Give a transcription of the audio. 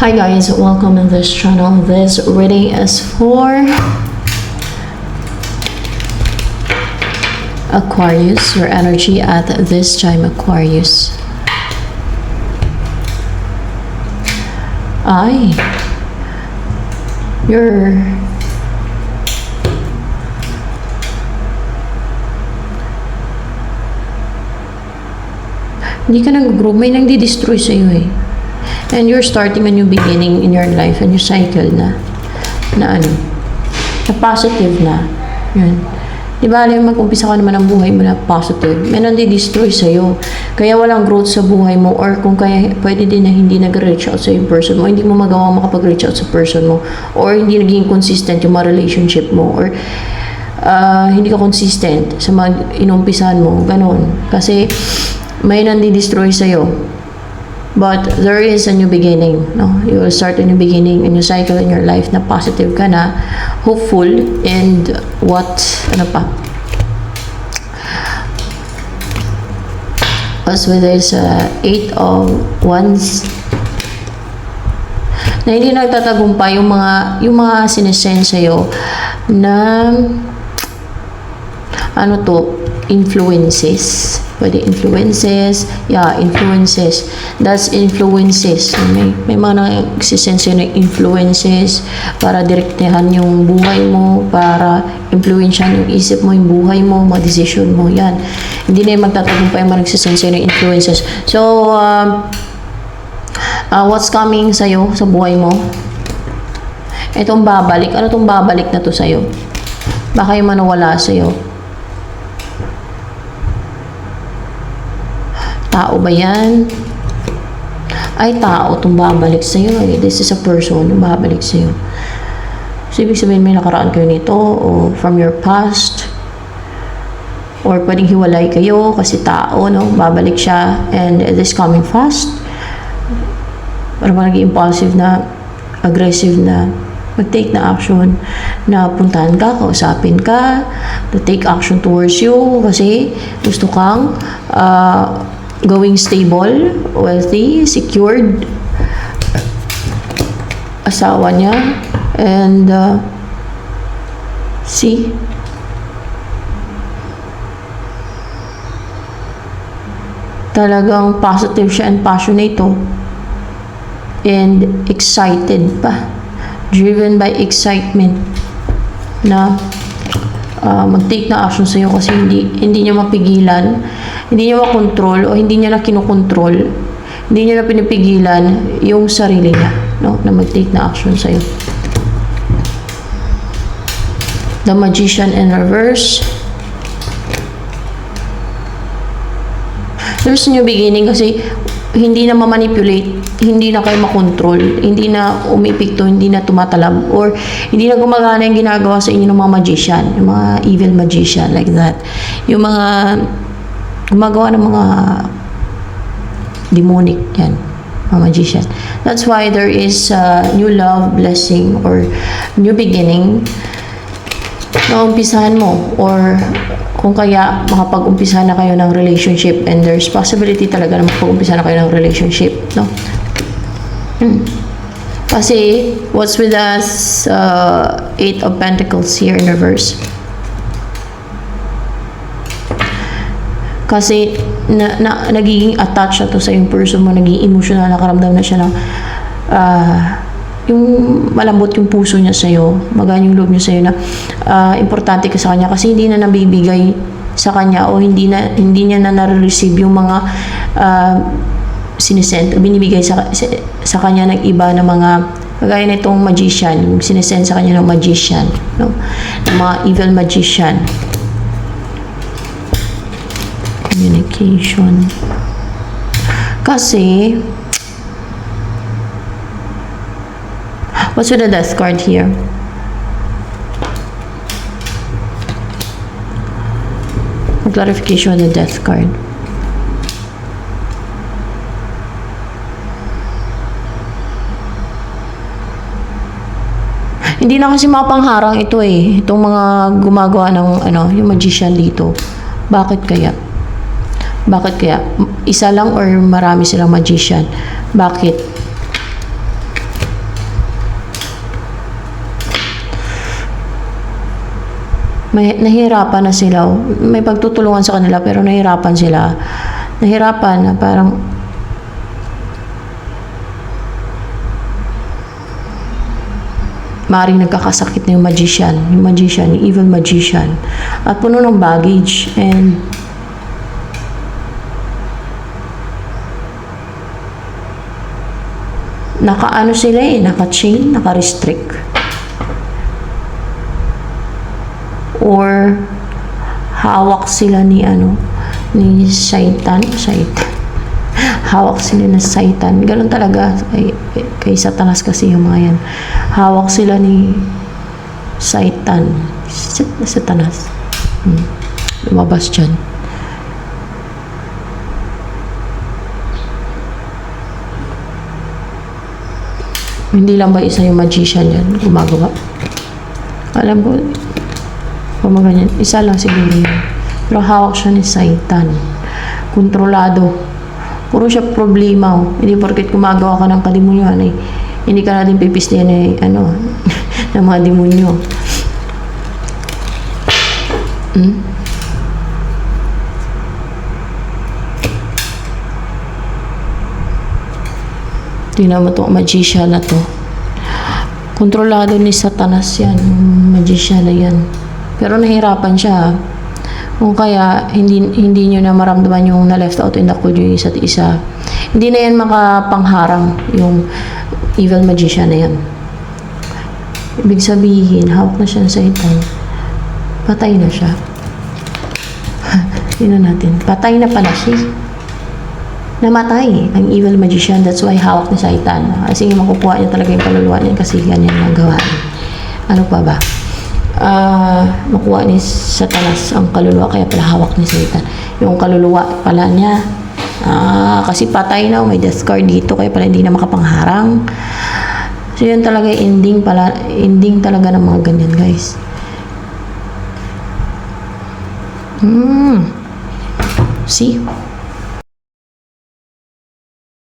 Hi guys, welcome to this channel. This reading is for Aquarius, your energy at this time, Aquarius. You're hindi ka nag-grow, may nagdi-destroy sa'yo eh. And you're starting a new beginning in your life, a new cycle na positive na. Yun. Di ba, mag-umpisa ka naman ang buhay mo na positive. May nandi-destroy sa'yo. Kaya walang growth sa buhay mo, or kung kaya, pwede din na hindi nag-reach out sa yung person mo, hindi mo magawa makapag-reach out sa person mo, or hindi naging consistent yung mga relationship mo, or hindi ka consistent sa mag-inumpisan mo, ganun. Kasi may nandi-destroy sa'yo. But there is a new beginning, no? You will start a new beginning, a new cycle in your life na positive ka na, hopeful, and as with this 8 of Wands, na hindi nagtatagumpay yung mga sinesend sa'yo na influences. Pwede influences. Yeah, influences. That's influences. May mga nagsisend sa'yo ng influences para direktehan yung buhay mo, para influensyan yung isip mo, yung buhay mo, mga decision mo. Yan. Hindi na yung magtatagumpay yung mga nagsisend sa'yo ng influences. So, what's coming sa'yo sa buhay mo? Itong babalik. Ano itong babalik na to sa'yo? Baka yung manawala sa'yo. Tao ba yan? Ay, tao itong babalik sa'yo. This is a person yung babalik sa'yo. So, ibig sabihin may nakaraan kayo nito, o from your past, or pwedeng hiwalay kayo kasi tao, no? Babalik siya, and it is coming fast. Para naging impulsive na, aggressive na, mag-take na action, na puntahan ka, kausapin ka, to take action towards you, kasi gusto kang going stable, wealthy, secured, asawa niya, and see, talagang positive siya and passionate and excited pa, driven by excitement na mag-take na action sa'yo kasi hindi niya mapigilan, hindi niya makontrol, o hindi niya na kinokontrol, hindi niya na pinipigilan yung sarili niya, no? Na mag-take na action sa'yo. The Magician in reverse. There's a new beginning kasi hindi na ma-manipulate, hindi na kayo makontrol, hindi na umipikto, hindi na tumatalab, or hindi na gumagana yung ginagawa sa inyo ng mga magician, yung mga evil magician, like that. Yung mga gumagawa ng mga demonic, yan, mga magician. That's why there is new love, blessing, or new beginning na umpisahan mo, or kung kaya makapag-umpisa na kayo ng relationship, and there's possibility talaga na makapag-umpisa na kayo ng relationship, no? Kasi what's with us 8 of Pentacles here in reverse, kasi nagiging attached na to sa yung person mo, naging emotional, nakaramdam na siya ng yung malambot yung puso niya sa'yo, magaan yung loob niya sa'yo na importante ka sa kanya, kasi hindi na nabibigay sa kanya, o hindi niya na na-receive yung mga sinesend o binibigay sa kanya ng iba na mga, kagaya na itong magician, yung sinesend sa kanya ng magician, no? Ng mga evil magician. Communication. Kasi what's with the Death card here? Clarification of the Death card. Hindi na kasi mapangharang ito eh. Itong mga gumagawa ng yung magician dito. Bakit kaya? Bakit kaya? Isa lang or marami silang magician? Bakit? nahihirapan na sila. May pagtutulungan sa kanila pero nahihirapan sila. Nahihirapan na parang maring nagkakasakit na yung magician, yung evil magician. At puno ng baggage and naka-ano sila naka-chain, naka-restrict. Or hawak sila ni Satan. Hawak sila ng Satan. Ganun talaga kay Satanas kasi yung mga yan. Hawak sila ni Satan. Satanas. Lumabas dyan. Hindi lang ba isa yung magician yan gumagawa? Alam ko, ganyan. Isa lang siguro yun. Pero hawak siya ni Satan. Kontrolado. Puro siya problema. Hindi porket gumagawa ka ng kadimonyohan hindi ka natin pipislihan ng mga demonyo. Tingnan mo itong magician na to. Kontrolado ni Satanas yan. Magician na yan. Pero nahirapan siya. Kung kaya hindi nyo na maramdaman yung na left out in the cold yung isa't isa. Hindi na yan makapangharang yung evil magician na yan. Ibig sabihin, hawak na siya ng Satan. Patay na siya. Tingnan natin. Patay na pala siya. Namatay ang evil magician. That's why hawak ni Satan. Kasi makukuha niya talaga yung kaluluwa niya kasi ganyan ang gawain. Ano pa ba? Makuha ni Satanas ang kaluluwa kaya pala hawak ni Satan yung kaluluwa pala niya kasi patay na may death card dito kaya pala hindi na makapangharang. So yun talaga ending talaga ng mga ganyan guys. See?